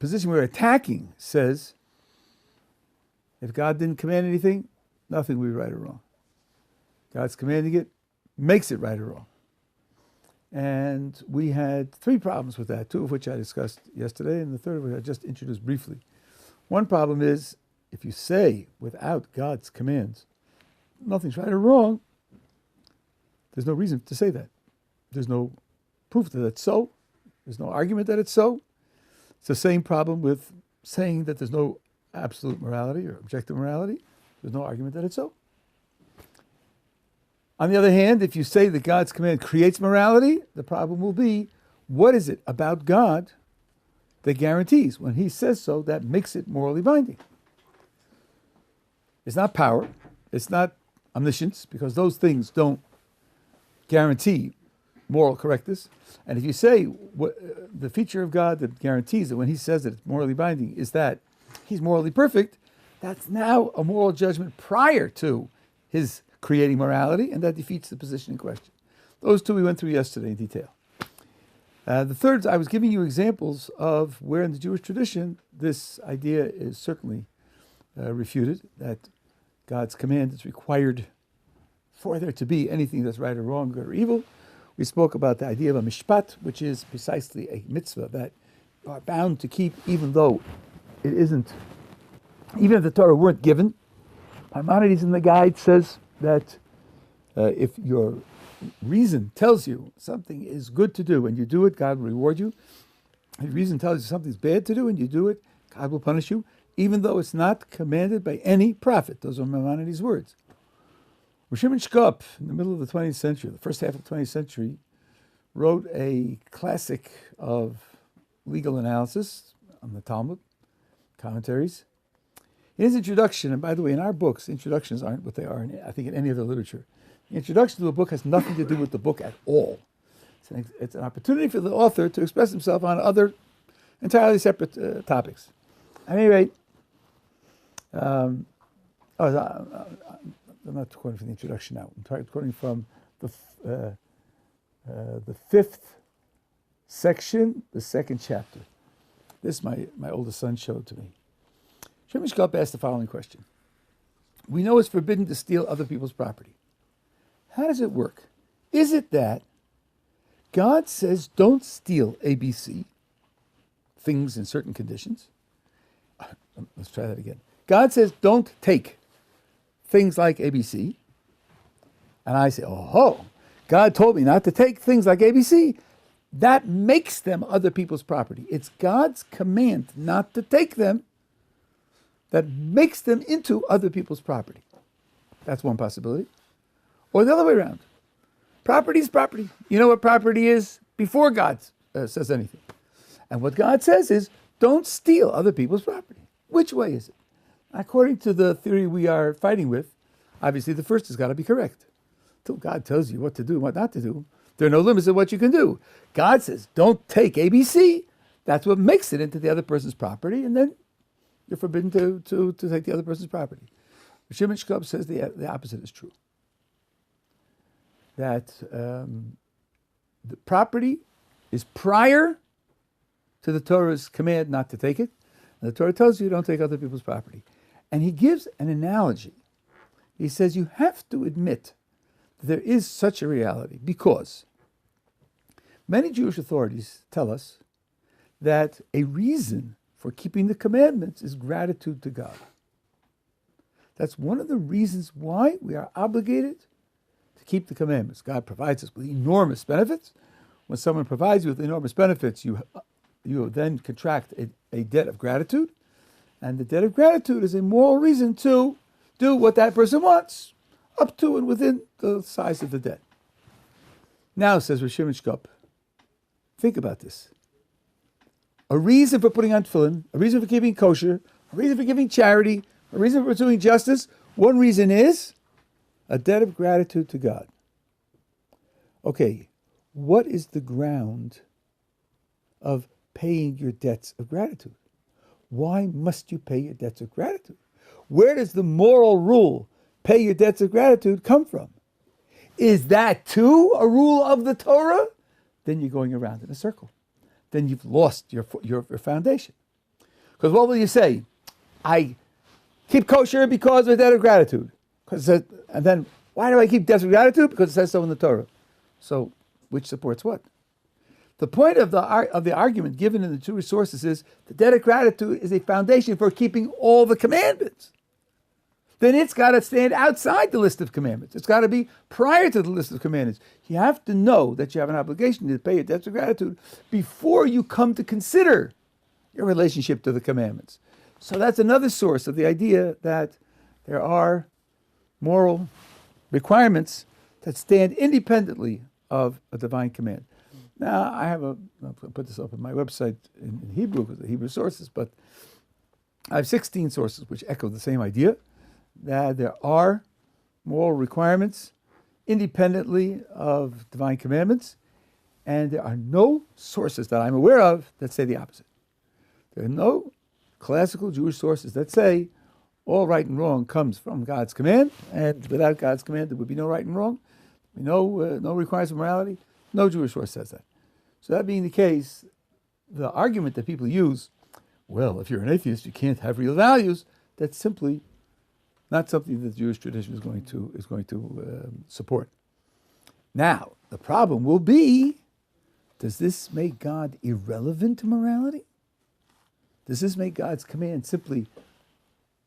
position we're attacking says, if God didn't command anything, nothing would be right or wrong. God's commanding it, makes it right or wrong. And we had 3 problems with that, 2 of which I discussed yesterday, and the third of which I just introduced briefly. One problem is, if you say without God's commands, nothing's right or wrong, there's no reason to say that. There's no proof that it's so. There's no argument that it's so. It's the same problem with saying that there's no absolute morality or objective morality. There's no argument that it's so. On the other hand, if you say that God's command creates morality, the problem will be, what is it about God that guarantees, when he says so, that makes it morally binding? It's not power. It's not omniscience, because those things don't guarantee moral correctness. And if you say the feature of God that guarantees that when he says that it's morally binding is that he's morally perfect, that's now a moral judgment prior to his creating morality, and that defeats the position in question. Those 2 we went through yesterday in detail. The third, I was giving you examples of where in the Jewish tradition this idea is certainly refuted, that God's command is required for there to be anything that's right or wrong, good or evil. We spoke about the idea of a mishpat, which is precisely a mitzvah that you are bound to keep, even though it isn't, even if the Torah weren't given. Maimonides in the guide says that if your reason tells you something is good to do and you do it, God will reward you. If reason tells you something's bad to do and you do it, God will punish you, even though it's not commanded by any prophet. Those are Maimonides' words. Shimon Shkop, in the middle of the 20th century, the first half of the 20th century, wrote a classic of legal analysis on the Talmud, commentaries. In his introduction, and by the way, in our books, introductions aren't what they are, I think, in any other literature. The introduction to a book has nothing to do with the book at all. It's an opportunity for the author to express himself on other entirely separate topics. At any rate, I'm not quoting from the introduction now. I'm quoting from the 5th section, the 2nd chapter. This my oldest son showed to me. Shimon Shkop asked the following question. We know it's forbidden to steal other people's property. How does it work? Is it that God says don't steal ABC, things in certain conditions? Let's try that again. God says don't take things like ABC. And I say, oh, God told me not to take things like ABC. That makes them other people's property. It's God's command not to take them that makes them into other people's property. That's one possibility. Or the other way around. Property is property. You know what property is before God says anything. And what God says is, don't steal other people's property. Which way is it? According to the theory we are fighting with, obviously the first has got to be correct. Until God tells you what to do and what not to do, there are no limits of what you can do. God says, don't take ABC. That's what makes it into the other person's property, and then you're forbidden to take the other person's property. Shimon Shkop says the opposite is true. That the property is prior to the Torah's command not to take it. And the Torah tells you don't take other people's property. And he gives an analogy. He says you have to admit that there is such a reality because many Jewish authorities tell us that a reason for keeping the commandments is gratitude to God. That's one of the reasons why we are obligated to keep the commandments. God provides us with enormous benefits. When someone provides you with enormous benefits, you then contract a debt of gratitude. And the debt of gratitude is a moral reason to do what that person wants, up to and within the size of the debt. Now, says Rav Shimon Shkop, think about this. A reason for putting on tefillin, a reason for keeping kosher, a reason for giving charity, a reason for doing justice, one reason is a debt of gratitude to God. Okay, what is the ground of paying your debts of gratitude? Why must you pay your debts of gratitude? Where does the moral rule, pay your debts of gratitude, come from? Is that too a rule of the Torah? Then you're going around in a circle. Then you've lost your foundation. Because what will you say? I keep kosher because of a debt of gratitude. And then, why do I keep debt of gratitude? Because it says so in the Torah. So, which supports what? The point of the argument given in the two resources is the debt of gratitude is a foundation for keeping all the commandments. Then it's got to stand outside the list of commandments. It's got to be prior to the list of commandments. You have to know that you have an obligation to pay a debt of gratitude before you come to consider your relationship to the commandments. So that's another source of the idea that there are moral requirements that stand independently of a divine command. Now, I'll put this up on my website in Hebrew because of the Hebrew sources, but I have 16 sources which echo the same idea, that there are moral requirements independently of divine commandments, and there are no sources that I'm aware of that say the opposite. There are no classical Jewish sources that say all right and wrong comes from God's command, and without God's command there would be no right and wrong, no requirements of morality. No Jewish source says that. So that being the case, the argument that people use, well, if you're an atheist, you can't have real values, that's simply not something that the Jewish tradition is going to support. Now, the problem will be, does this make God irrelevant to morality? Does this make God's command simply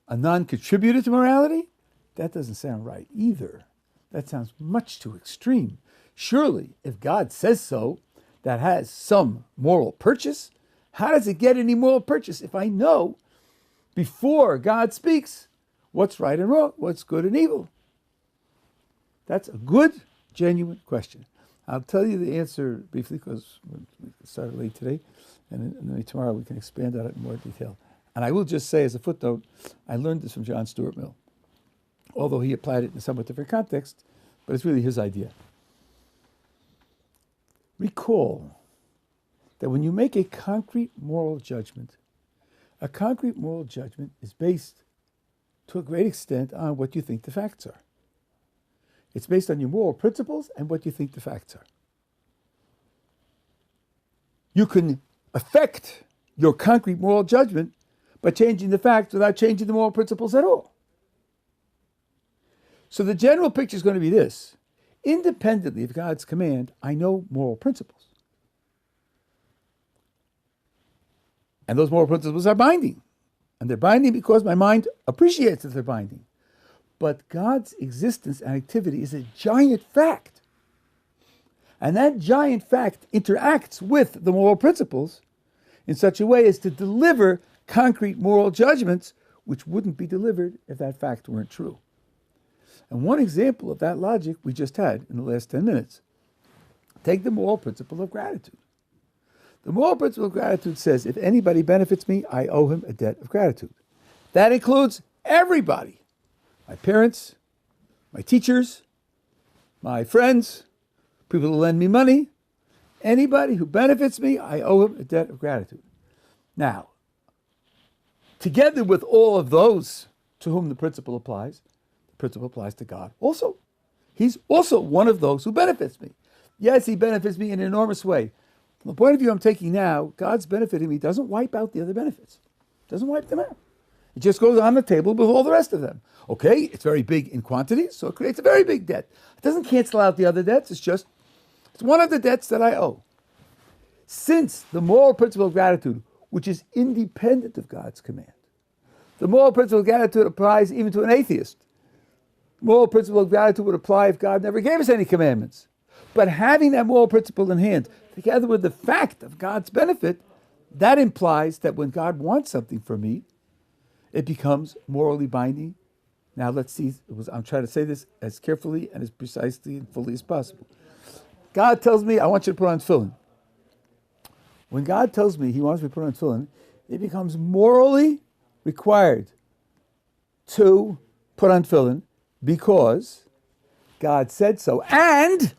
a non-contributor to morality? That doesn't sound right either. That sounds much too extreme. Surely, if God says so, that has some moral purchase. How does it get any moral purchase if I know before God speaks what's right and wrong, what's good and evil? That's a good, genuine question. I'll tell you the answer briefly because we started late today, and then tomorrow we can expand on it in more detail. And I will just say as a footnote, I learned this from John Stuart Mill, although he applied it in a somewhat different context, but it's really his idea. Recall that when you make a concrete moral judgment is based to a great extent on what you think the facts are. It's based on your moral principles and what you think the facts are. You can affect your concrete moral judgment by changing the facts without changing the moral principles at all. So the general picture is going to be this. Independently of God's command, I know moral principles. And those moral principles are binding. And they're binding because my mind appreciates that they're binding. But God's existence and activity is a giant fact. And that giant fact interacts with the moral principles in such a way as to deliver concrete moral judgments which wouldn't be delivered if that fact weren't true. And one example of that logic we just had in the last 10 minutes. Take the moral principle of gratitude. The moral principle of gratitude says, if anybody benefits me, I owe him a debt of gratitude. That includes everybody. My parents, my teachers, my friends, people who lend me money. Anybody who benefits me, I owe him a debt of gratitude. Now, together with all of those to whom the principle applies to God also. He's also one of those who benefits me. Yes, he benefits me in an enormous way. From the point of view I'm taking now, God's benefiting me doesn't wipe out the other benefits. Doesn't wipe them out. It just goes on the table with all the rest of them. Okay, it's very big in quantity, so it creates a very big debt. It doesn't cancel out the other debts, it's one of the debts that I owe. Since the moral principle of gratitude, which is independent of God's command, the moral principle of gratitude applies even to an atheist. Moral principle of gratitude would apply if God never gave us any commandments. But having that moral principle in hand, together with the fact of God's benefit, that implies that when God wants something from me, it becomes morally binding. Now let's see, I'm trying to say this as carefully and as precisely and fully as possible. God tells me, I want you to put on tefillin. When God tells me he wants me to put on tefillin, it becomes morally required to put on tefillin because God said so. And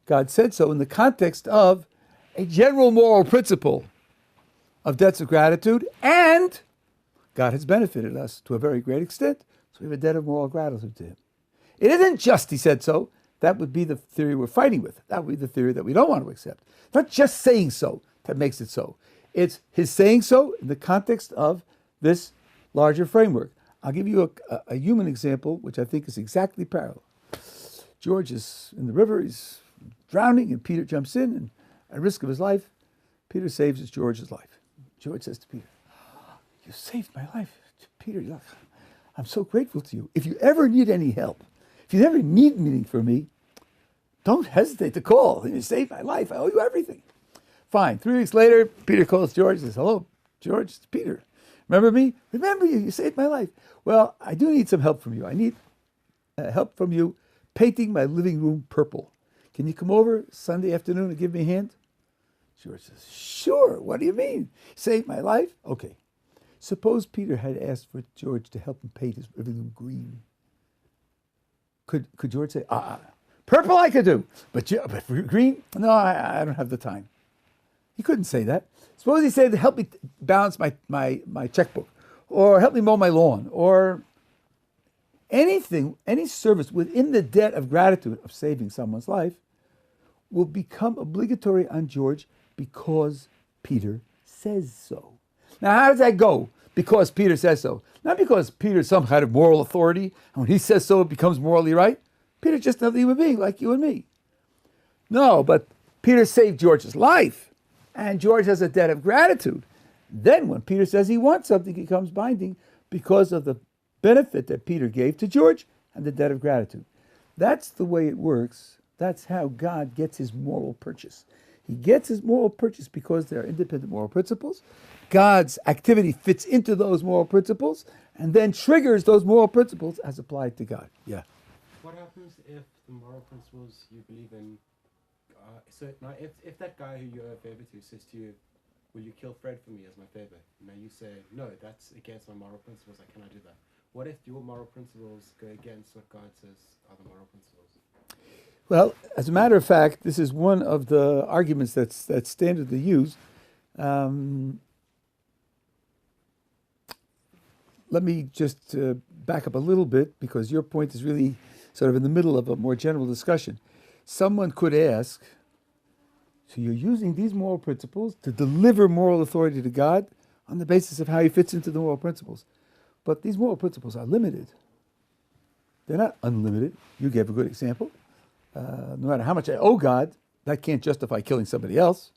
God said so in the context of a general moral principle of debts of gratitude, and God has benefited us to a very great extent, so we have a debt of moral gratitude to him. It isn't just he said so. That would be the theory we're fighting with. That would be the theory that we don't want to accept. It's not just saying so that makes it so. It's his saying so in the context of this larger framework. I'll give you a human example, which I think is exactly parallel. George is in the river, he's drowning, and Peter jumps in, and at risk of his life, Peter saves George's life. George says to Peter, "You saved my life." Peter, I'm so grateful to you. If you ever need any help, if you ever need anything from me, don't hesitate to call. You saved my life. I owe you everything. Fine. 3 weeks later, Peter calls George and says, "Hello, George, it's Peter. Remember me? Remember you. You saved my life. Well, I do need some help from you. I need help from you painting my living room purple. Can you come over Sunday afternoon and give me a hand?" George says, "Sure. What do you mean? Saved my life? Okay." Suppose Peter had asked for George to help him paint his living room green. Could George say, "Purple I could do, but for green, no, I don't have the time"? He couldn't say that. Suppose he said, "Help me balance my checkbook," or "Help me mow my lawn," or anything, any service within the debt of gratitude of saving someone's life will become obligatory on George because Peter says so. Now, how does that go? Because Peter says so. Not because Peter's some kind of moral authority, and when he says so, it becomes morally right. Peter's just another human being like you and me. No, but Peter saved George's life, and George has a debt of gratitude. Then when Peter says he wants something, it becomes binding because of the benefit that Peter gave to George and the debt of gratitude. That's the way it works. That's how God gets his moral purchase. He gets his moral purchase because there are independent moral principles. God's activity fits into those moral principles and then triggers those moral principles as applied to God. Yeah. What happens if the moral principles you believe in, so now if that guy who you owe a favor to says to you, "Will you kill Fred for me as my favor?" Now you say, "No, that's against my moral principles, I cannot do that." What if your moral principles go against what God says are the moral principles? Well, as a matter of fact, this is one of the arguments that's standardly used. Let me just back up a little bit because your point is really sort of in the middle of a more general discussion. Someone could ask, so you're using these moral principles to deliver moral authority to God on the basis of how he fits into the moral principles. But these moral principles are limited. They're not unlimited. You gave a good example. No matter how much I owe God, that can't justify killing somebody else.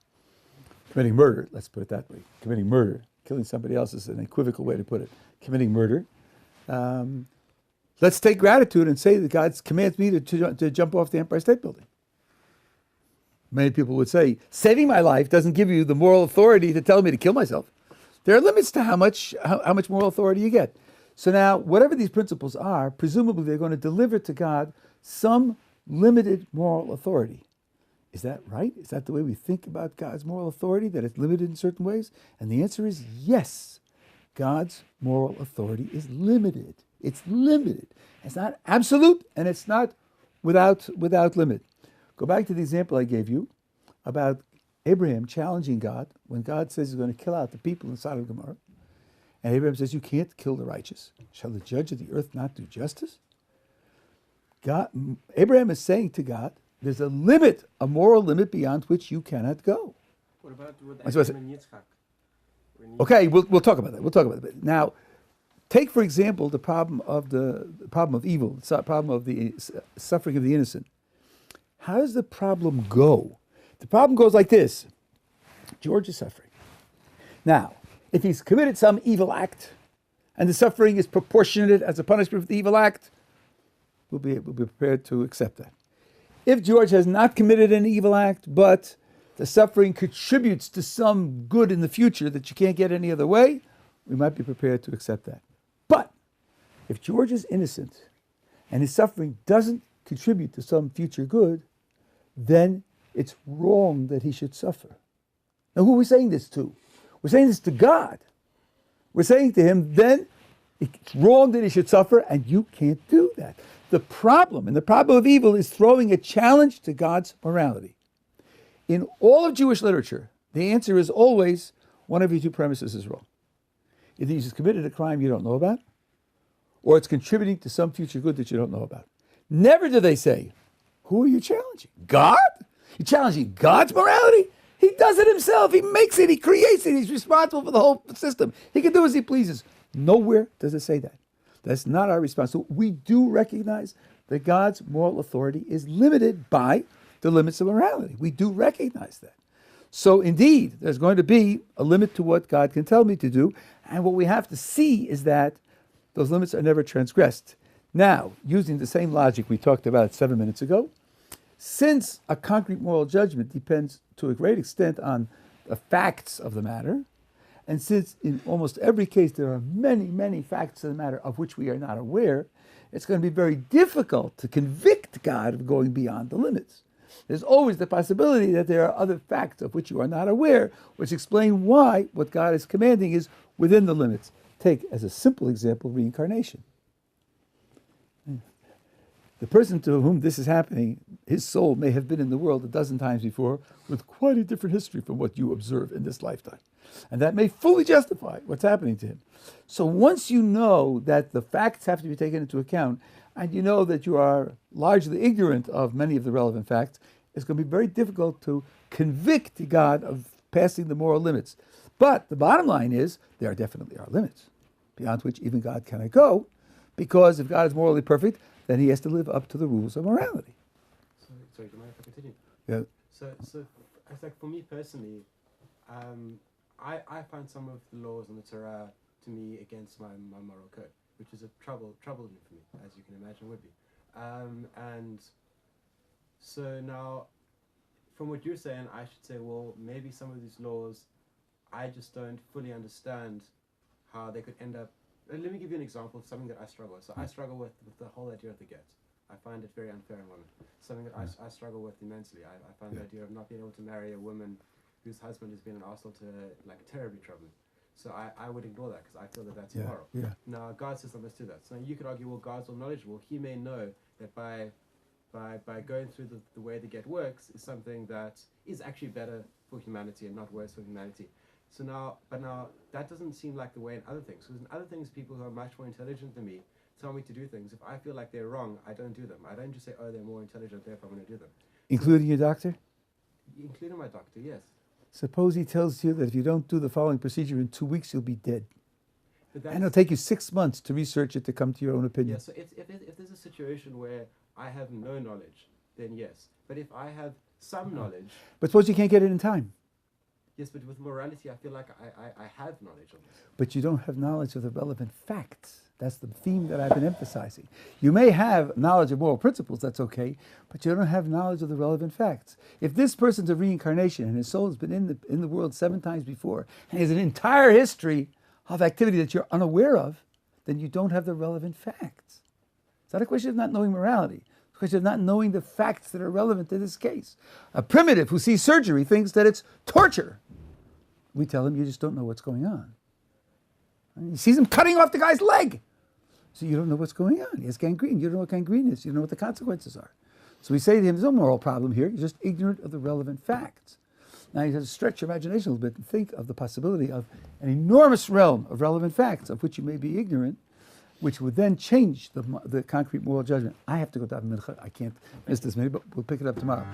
Committing murder, let's put it that way. Committing murder. Killing somebody else is an equivocal way to put it. Committing murder. Let's take gratitude and say that God commands me to jump off the Empire State Building. Many people would say, saving my life doesn't give you the moral authority to tell me to kill myself. There are limits to how much moral authority you get. So now, whatever these principles are, presumably they're going to deliver to God some limited moral authority. Is that right? Is that the way we think about God's moral authority, that it's limited in certain ways? And the answer is yes. God's moral authority is limited. It's limited. It's not absolute, and it's not without limit. Go back to the example I gave you about Abraham challenging God when God says he's going to kill out the people in Sodom and Gomorrah. And Abraham says, "You can't kill the righteous. Shall the judge of the earth not do justice?" Abraham is saying to God, there's a limit, a moral limit beyond which you cannot go. What about with Abraham and Yitzchak? Okay, we'll talk about that. We'll talk about it. Now, take for example the problem of evil, the problem of the suffering of the innocent. How does the problem go? The problem goes like this: George is suffering. Now, if he's committed some evil act, and the suffering is proportionate as a punishment for the evil act, we'll be prepared to accept that. If George has not committed an evil act, but the suffering contributes to some good in the future that you can't get any other way, we might be prepared to accept that. But if George is innocent and his suffering doesn't contribute to some future good, then it's wrong that he should suffer. Now, who are we saying this to? We're saying this to God. We're saying to him, then it's wrong that he should suffer, and you can't do that. The problem of evil is throwing a challenge to God's morality. In all of Jewish literature, the answer is always one of your two premises is wrong. Either he's committed a crime you don't know about, or it's contributing to some future good that you don't know about. Never do they say, who are you challenging? God? You're challenging God's morality? He does it himself. He makes it. He creates it. He's responsible for the whole system. He can do as he pleases. Nowhere does it say that. That's not our response. So we do recognize that God's moral authority is limited by the limits of morality. We do recognize that. So indeed, there's going to be a limit to what God can tell me to do. And what we have to see is that those limits are never transgressed. Now, using the same logic we talked about 7 minutes ago, since a concrete moral judgment depends to a great extent on the facts of the matter, and since in almost every case there are many, many facts of the matter of which we are not aware, it's going to be very difficult to convict God of going beyond the limits. There's always the possibility that there are other facts of which you are not aware, which explain why what God is commanding is within the limits. Take as a simple example reincarnation. The person to whom this is happening, his soul may have been in the world a dozen times before with quite a different history from what you observe in this lifetime. And that may fully justify what's happening to him. So once you know that the facts have to be taken into account, and you know that you are largely ignorant of many of the relevant facts, it's going to be very difficult to convict God of passing the moral limits. But the bottom line is, there definitely are limits, beyond which even God cannot go, because if God is morally perfect, then he has to live up to the rules of morality. Sorry, do you mind if I continue? Yeah. So it's like for me personally, I find some of the laws in the Torah to me against my moral code, which is a troubling for me, as you can imagine would be. And so now, from what you're saying, I should say, well, maybe some of these laws, I just don't fully understand how they could end up. Let me give you an example of something that I struggle with. So I struggle with the whole idea of the get. I find it very unfair in women. Something that I struggle with immensely. I find the idea of not being able to marry a woman whose husband has been an arsehole to her, like terribly troubling. So I would ignore that because I feel that that's immoral. Yeah. Now God says I must do that. So you could argue, well, God's all knowledgeable. He may know that by going through the way the get works is something that is actually better for humanity and not worse for humanity. So now that doesn't seem like the way in other things. Because in other things, people who are much more intelligent than me tell me to do things. If I feel like they're wrong, I don't do them. I don't just say, oh, they're more intelligent, therefore I'm going to do them. Including your doctor? Including my doctor, yes. Suppose he tells you that if you don't do the following procedure in 2 weeks, you'll be dead. But And it'll take you 6 months to research it to come to your own opinion. Yeah, so if there's a situation where I have no knowledge, then yes. But if I have some knowledge... But suppose you can't get it in time. Yes, but with morality, I feel like I have knowledge of this. But you don't have knowledge of the relevant facts. That's the theme that I've been emphasizing. You may have knowledge of moral principles, that's okay, but you don't have knowledge of the relevant facts. If this person's a reincarnation and his soul has been in the world 7 times before, and he has an entire history of activity that you're unaware of, then you don't have the relevant facts. It's not a question of not knowing morality. It's a question of not knowing the facts that are relevant to this case. A primitive who sees surgery thinks that it's torture. We tell him, you just don't know what's going on. And he sees him cutting off the guy's leg. So you don't know what's going on. He has gangrene. You don't know what gangrene is. You don't know what the consequences are. So we say to him, there's no moral problem here. You're just ignorant of the relevant facts. Now you have to stretch your imagination a little bit and think of the possibility of an enormous realm of relevant facts of which you may be ignorant, which would then change the concrete moral judgment. I have to go to Mincha. I can't miss this minute, but we'll pick it up tomorrow.